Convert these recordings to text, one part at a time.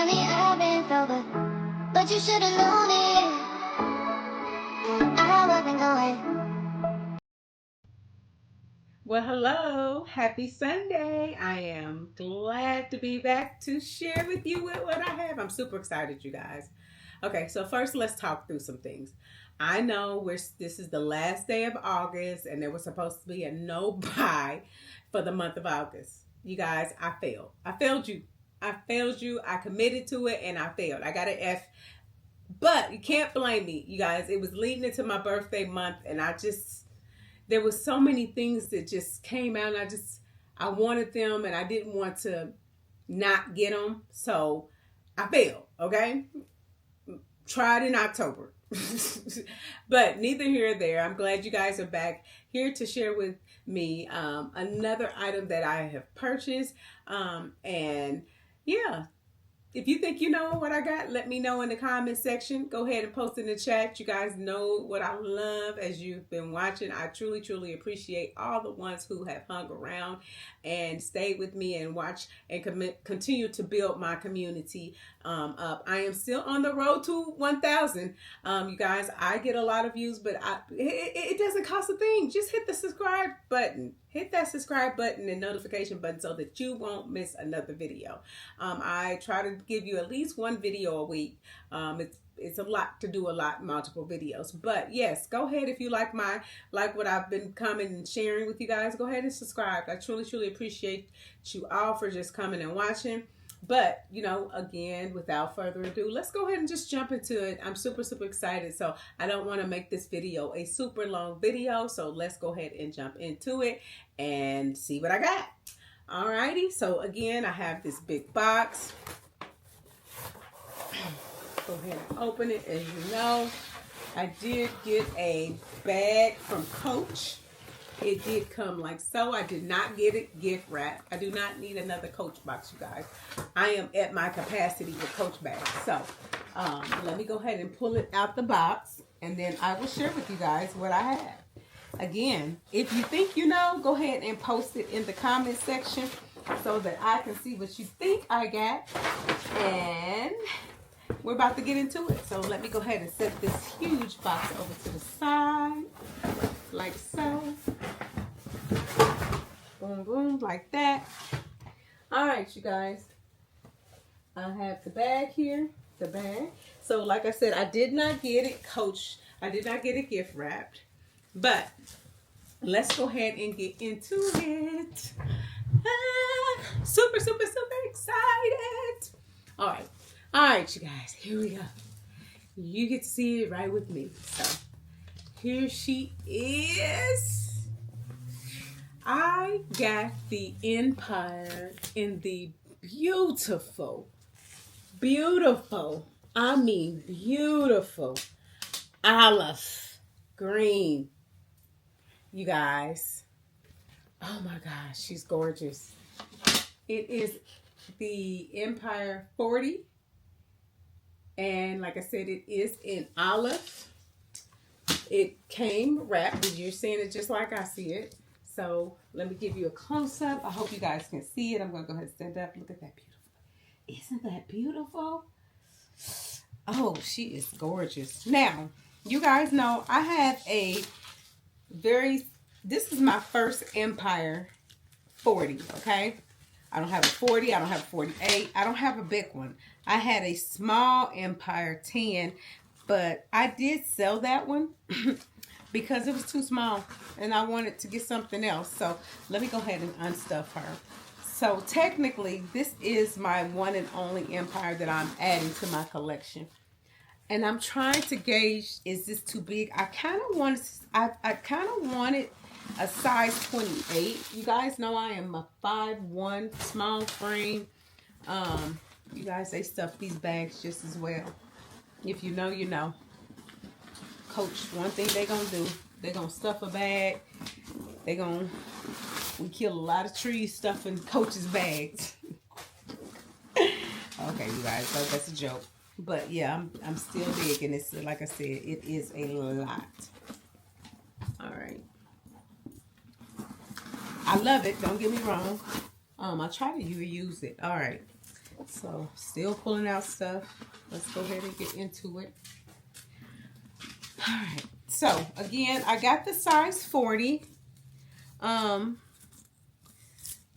I mean, I've been sober, but you should have known it. I wasn't going. Well, hello. Happy Sunday. I am glad to be back to share with you what I have. I'm super excited, you guys. Okay, so first let's talk through some things. I know this is the last day of August and there was supposed to be a no buy for the month of August. You guys, I failed. I failed you. I failed you. I committed to it and I failed. I got an F. But you can't blame me, you guys. It was leading into my birthday month and there was so many things that just came out and I wanted them and I didn't want to not get them. So I failed, okay? Tried in October. But neither here or there. I'm glad you guys are back here to share with me another item that I have purchased. And yeah, if you think you know what I got, let me know in the comment section. Go ahead and post in the chat. You guys know what I love as you've been watching. I truly, truly appreciate all the ones who have hung around and stayed with me and watch and continue to build my community up. I am still on the road to 1,000. You guys, I get a lot of views, but it doesn't cost a thing. Just hit the subscribe button. Hit that subscribe button and notification button so that you won't miss another video. I try to give you at least one video a week. It's a lot to do multiple videos. But yes, go ahead if you like what I've been coming and sharing with you guys. Go ahead and subscribe. I truly, truly appreciate you all for just coming and watching. But, you know, again, without further ado, let's go ahead and just jump into it. I'm super, super excited. So I don't want to make this video a super long video. So let's go ahead and jump into it and see what I got. Alrighty. So again, I have this big box. Go ahead and open it. As you know, I did get a bag from Coach. It did come like so. I did not get it gift wrap. I do not need another Coach box, you guys. I am at my capacity with Coach bags. So let me go ahead and pull it out the box, and then I will share with you guys what I have. Again, if you think you know, go ahead and post it in the comment section so that I can see what you think I got. And we're about to get into it. So let me go ahead and set this huge box over to the side, like so. Boom, boom, like that. All right, you guys. I have the bag here, the bag. So like I said, I did not get it Coach. I did not get it gift wrapped. But let's go ahead and get into it. Super, super, super excited. All right, you guys, here we go. You get to see it right with me. So here she is. I got the Empire in the beautiful, I mean beautiful olive green. You guys, oh my gosh, she's gorgeous. It is the Empire 40. And like I said, it is in olive. It came wrapped. You're seeing it just like I see it. So let me give you a close-up. I hope you guys can see it. I'm going to go ahead and stand up. Look at that beautiful. Isn't that beautiful? Oh, she is gorgeous. Now, you guys know I have this is my first Empire 40, okay? I don't have a 40. I don't have a 48. I don't have a big one. I had a small Empire 10, but I did sell that one because it was too small and I wanted to get something else. So let me go ahead and unstuff her. So technically, this is my one and only Empire that I'm adding to my collection. And I'm trying to gauge, is this too big? I kind of wanted a size 28. You guys know I am a 5'1", small frame. You guys, they stuff these bags just as well. If you know, you know. Coach, one thing they gonna do, they gonna stuff a bag. We kill a lot of trees stuffing Coach's bags. Okay, you guys, so that's a joke. But yeah, I'm still big, and it's like I said, it is a lot. All right. I love it. Don't get me wrong. I try to use it. All right. So still pulling out stuff. Let's go ahead and get into it. All right. So again, I got the size 40.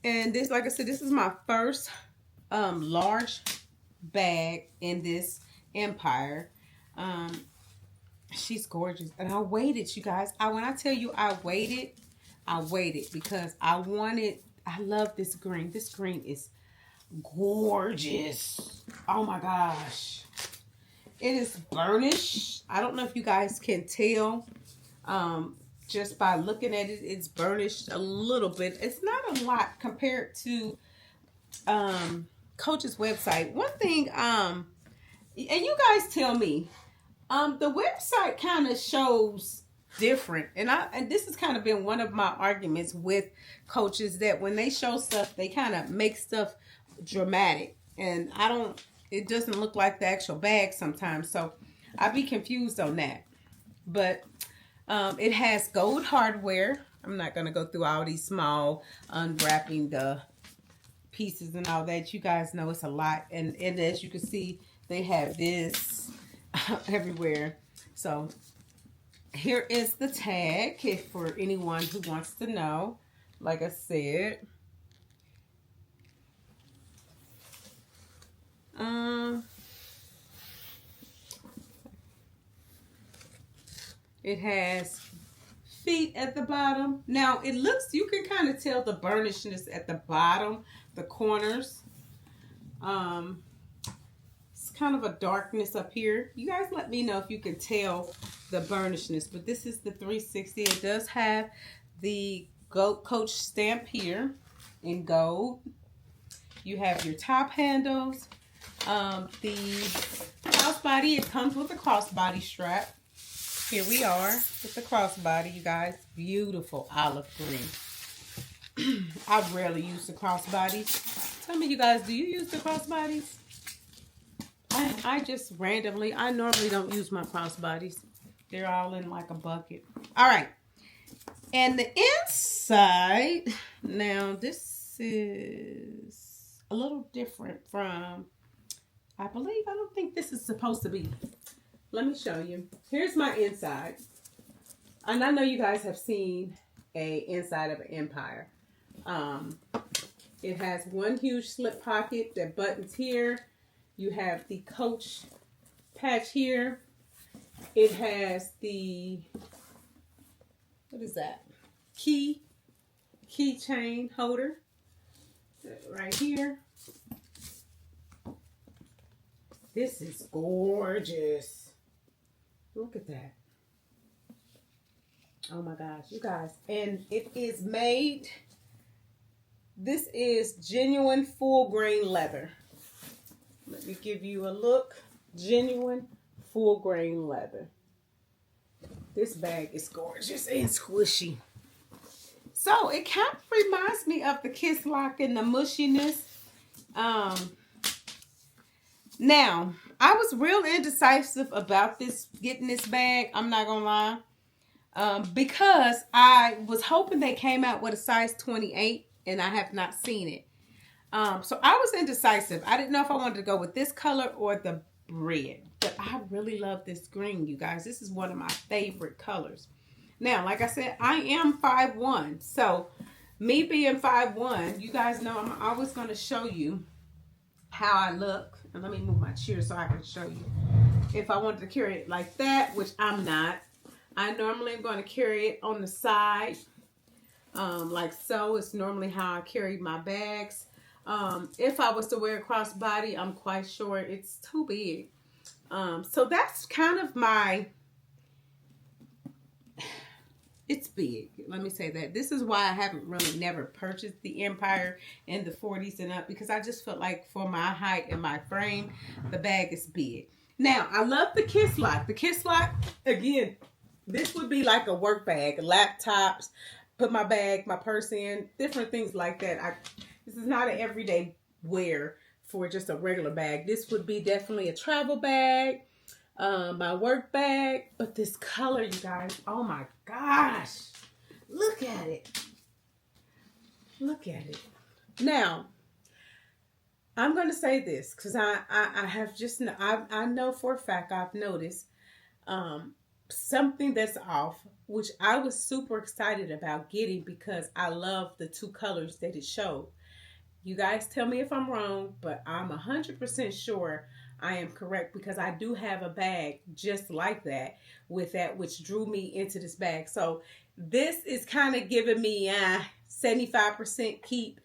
And this, like I said, this is my first large bag in this Empire. She's gorgeous. And I waited, you guys. When I tell you I waited because I love this green. This green is gorgeous. Oh my gosh. It is burnished. I don't know if you guys can tell. Just by looking at it, it's burnished a little bit. It's not a lot compared to Coach's website. One thing, and you guys tell me, the website kind of shows different, and this has kind of been one of my arguments with Coaches, that when they show stuff, they kind of make stuff dramatic, and it doesn't look like the actual bag sometimes, so I'd be confused on that. But it has gold hardware. I'm not going to go through all these small unwrapping the pieces and all that. You guys know it's a lot. And as you can see, they have this everywhere. So here is the tag for anyone who wants to know. Like I said. It has feet at the bottom. Now it looks, you can kind of tell the burnishedness at the bottom, the corners. It's kind of a darkness up here. You guys let me know if you can tell the burnishedness. But this is the 360. It does have the Coach stamp here in gold. You have your top handles. The crossbody, it comes with a crossbody strap. Here we are with the crossbody, you guys. Beautiful olive green. I rarely use the crossbodies. Tell me, you guys, do you use the crossbodies? I just randomly, I normally don't use my crossbodies. They're all in like a bucket. All right. And the inside, now this is a little different from, I don't think this is supposed to be. Let me show you. Here's my inside. And I know you guys have seen a inside of an Empire. It has one huge slip pocket that buttons here. You have the Coach patch here. It has the, what is that? Keychain holder right here. This is gorgeous. Look at that. Oh my gosh, you guys. And it is made, this is genuine full grain leather. Let me give you a look. Genuine full grain leather. This bag is gorgeous and squishy. So it kind of reminds me of the Kiss Lock and the mushiness. Now, I was real indecisive about getting this bag. I'm not gonna lie. Because I was hoping they came out with a size 28 and I have not seen it. So I was indecisive. I didn't know if I wanted to go with this color or the red. But I really love this green, you guys. This is one of my favorite colors. Now, like I said, I am 5'1". So me being 5'1", you guys know I'm always going to show you how I look. And let me move my chair so I can show you. If I wanted to carry it like that, which I'm not. I normally am going to carry it on the side. Like so. It's normally how I carry my bags. If I was to wear a crossbody, I'm quite sure it's too big. So that's kind of my, it's big. Let me say that. This is why I haven't really never purchased the Empire in the 40s and up, because I just felt like for my height and my frame, the bag is big. Now, I love the Kiss Lock. The Kiss Lock, again, this would be like a work bag, laptops, put my bag, my purse in, different things like that. This is not an everyday wear for just a regular bag. This would be definitely a travel bag, my work bag. But this color, you guys, oh my gosh. Look at it. Look at it. Now, I'm going to say this because I have just, I know for a fact I've noticed um, something that's off, which I was super excited about getting because I love the two colors that it showed. You guys tell me if I'm wrong, but I'm 100% sure I am correct because I do have a bag just like that with that, which drew me into this bag. So this is kind of giving me 75% keep,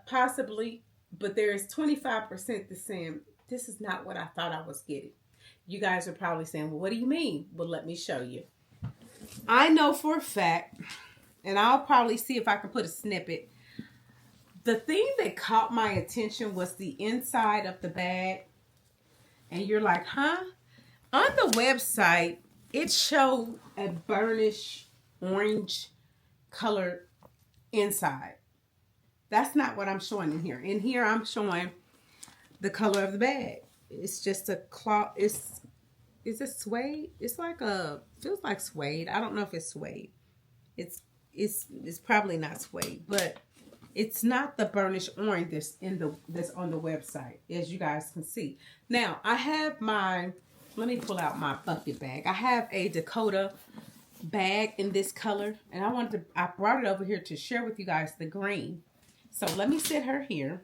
possibly, but there is 25% that's saying this is not what I thought I was getting. You guys are probably saying, well, what do you mean? Well, let me show you. I know for a fact, and I'll probably see if I can put a snippet. The thing that caught my attention was the inside of the bag. And you're like, huh? On the website, it showed a burnish orange color inside. That's not what I'm showing in here. In here, I'm showing the color of the bag. It's just a cloth. Is it suede? It's like a, feels like suede. I don't know if it's suede. It's probably not suede, but it's not the burnished orange that's on the website, as you guys can see. Now I have my, let me pull out my bucket bag. I have a Dakota bag in this color, and I brought it over here to share with you guys the green. So let me sit her here.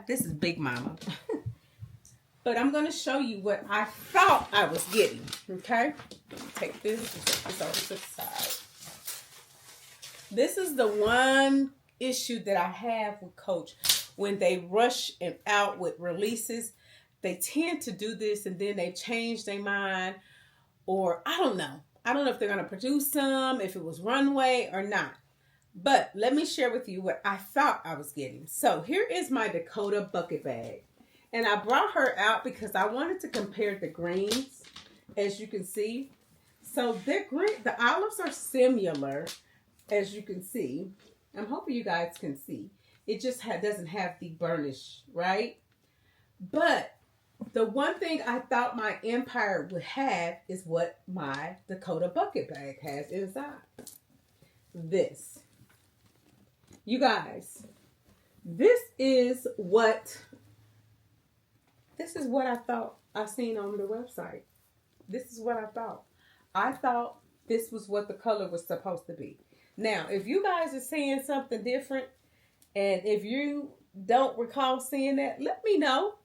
This is Big Mama. But I'm going to show you what I thought I was getting. Okay? Take this over to the side. This is the one issue that I have with Coach. When they rush and out with releases, they tend to do this and then they change their mind. Or I don't know. I don't know if they're going to produce some, if it was runway or not. But let me share with you what I thought I was getting. So here is my Dakota bucket bag. And I brought her out because I wanted to compare the greens, as you can see. So the olives are similar, as you can see. I'm hoping you guys can see. It just doesn't have the burnish, right? But the one thing I thought my Empire would have is what my Dakota bucket bag has inside. This. You guys, this is what I thought I seen on the website. This is what I thought. I thought this was what the color was supposed to be. Now, if you guys are seeing something different, and if you don't recall seeing that, let me know.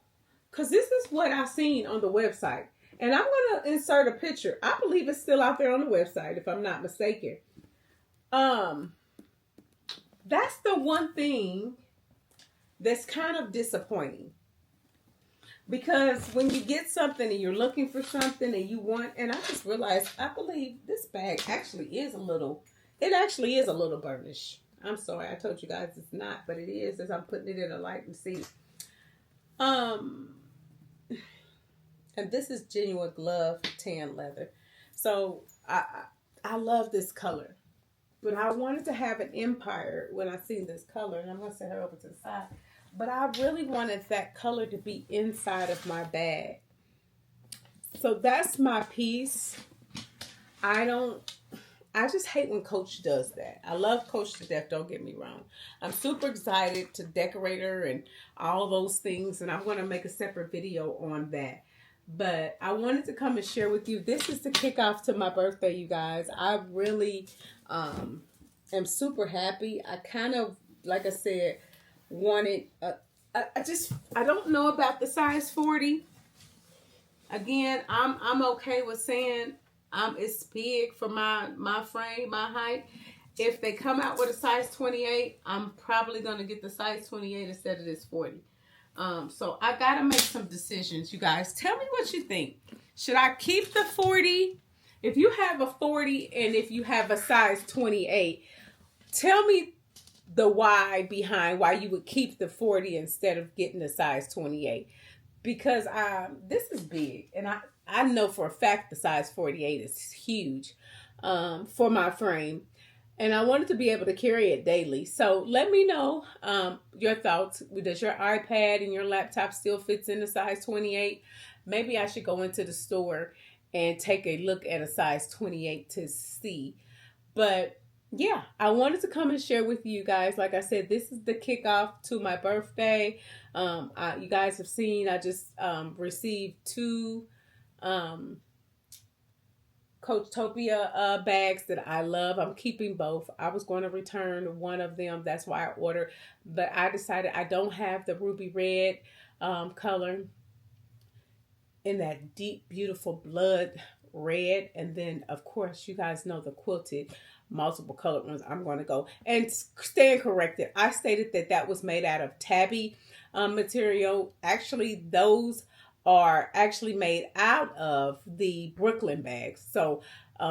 Because this is what I seen on the website. And I'm going to insert a picture. I believe it's still out there on the website, if I'm not mistaken. That's the one thing that's kind of disappointing. Because when you get something and you're looking for something and you want, and I just realized, I believe this bag actually is a little burnished. I'm sorry, I told you guys it's not, but it is as I'm putting it in a light and see. And this is genuine glove tan leather. So I love this color. But I wanted to have an Empire when I seen this color, and I'm going to set her over to the side. But I really wanted that color to be inside of my bag. So that's my piece. I just hate when Coach does that. I love Coach to death, don't get me wrong. I'm super excited to decorate her and all those things, and I'm going to make a separate video on that. But I wanted to come and share with you. This is the kickoff to my birthday, you guys. I really am super happy. I kind of, like I said, wanted, I don't know about the size 40. Again, I'm okay with saying it's big for my frame, my height. If they come out with a size 28, I'm probably going to get the size 28 instead of this 40. So I got to make some decisions, you guys. Tell me what you think. Should I keep the 40? If you have a 40 and if you have a size 28, tell me the why behind why you would keep the 40 instead of getting the size 28. Because this is big. And I know for a fact the size 48 is huge for my frame. And I wanted to be able to carry it daily. So let me know your thoughts. Does your iPad and your laptop still fits in the size 28? Maybe I should go into the store and take a look at a size 28 to see. But yeah, I wanted to come and share with you guys. Like I said, this is the kickoff to my birthday. You guys have seen I just received two um, Coach Topia bags that I love. I'm keeping both. I was going to return one of them. That's why I ordered. But I decided I don't have the ruby red color in that deep, beautiful blood red. And then, of course, you guys know the quilted multiple colored ones. I'm going to go and stand corrected. I stated that that was made out of tabby material. Actually, those are actually made out of the Brooklyn bags. So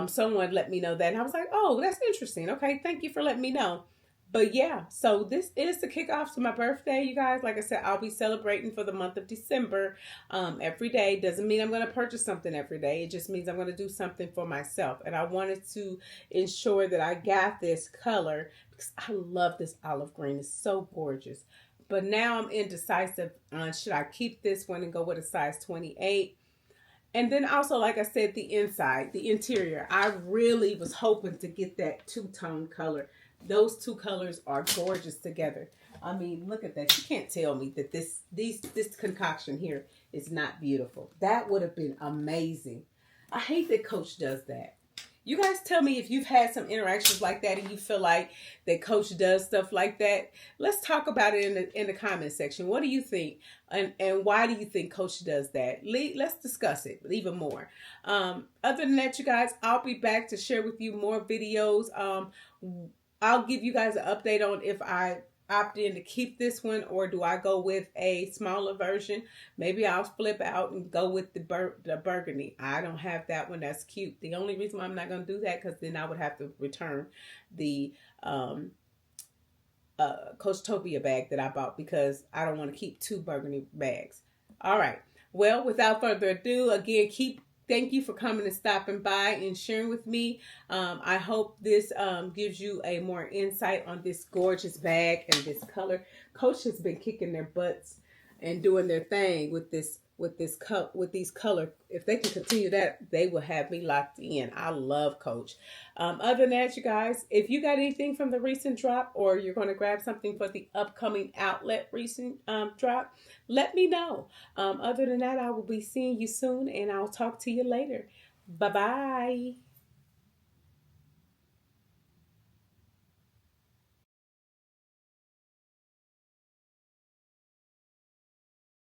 someone let me know that, and I was like, oh, that's interesting. Okay, thank you for letting me know. But yeah, so this is the kickoff to my birthday, you guys. Like I said, I'll be celebrating for the month of December every day. Doesn't mean I'm going to purchase something every day. It just means I'm going to do something for myself. And I wanted to ensure that I got this color because I love this olive green. It's so gorgeous. But now I'm indecisive on should I keep this one and go with a size 28. And then also, like I said, the inside, the interior. I really was hoping to get that two-tone color. Those two colors are gorgeous together. I mean, look at that. You can't tell me that this concoction here is not beautiful. That would have been amazing. I hate that Coach does that. You guys tell me if you've had some interactions like that and you feel like that Coach does stuff like that. Let's talk about it in the comment section. What do you think, and why do you think Coach does that? Let's discuss it even more. Other than that, you guys, I'll be back to share with you more videos. I'll give you guys an update on if I opt in to keep this one or do I go with a smaller version. Maybe I'll flip out and go with the burgundy. I don't have that one. That's cute. The only reason why I'm not going to do that because then I would have to return the Coach Topia bag that I bought because I don't want to keep two burgundy bags. All right. Well, without further ado, again, thank you for coming and stopping by and sharing with me. I hope this gives you a more insight on this gorgeous bag and this color. Coach has been kicking their butts and doing their thing with these color. If they can continue that, they will have me locked in. I love Coach. Other than that, you guys, if you got anything from the recent drop or you're going to grab something for the upcoming outlet recent drop, let me know. Other than that, I will be seeing you soon and I'll talk to you later. Bye bye.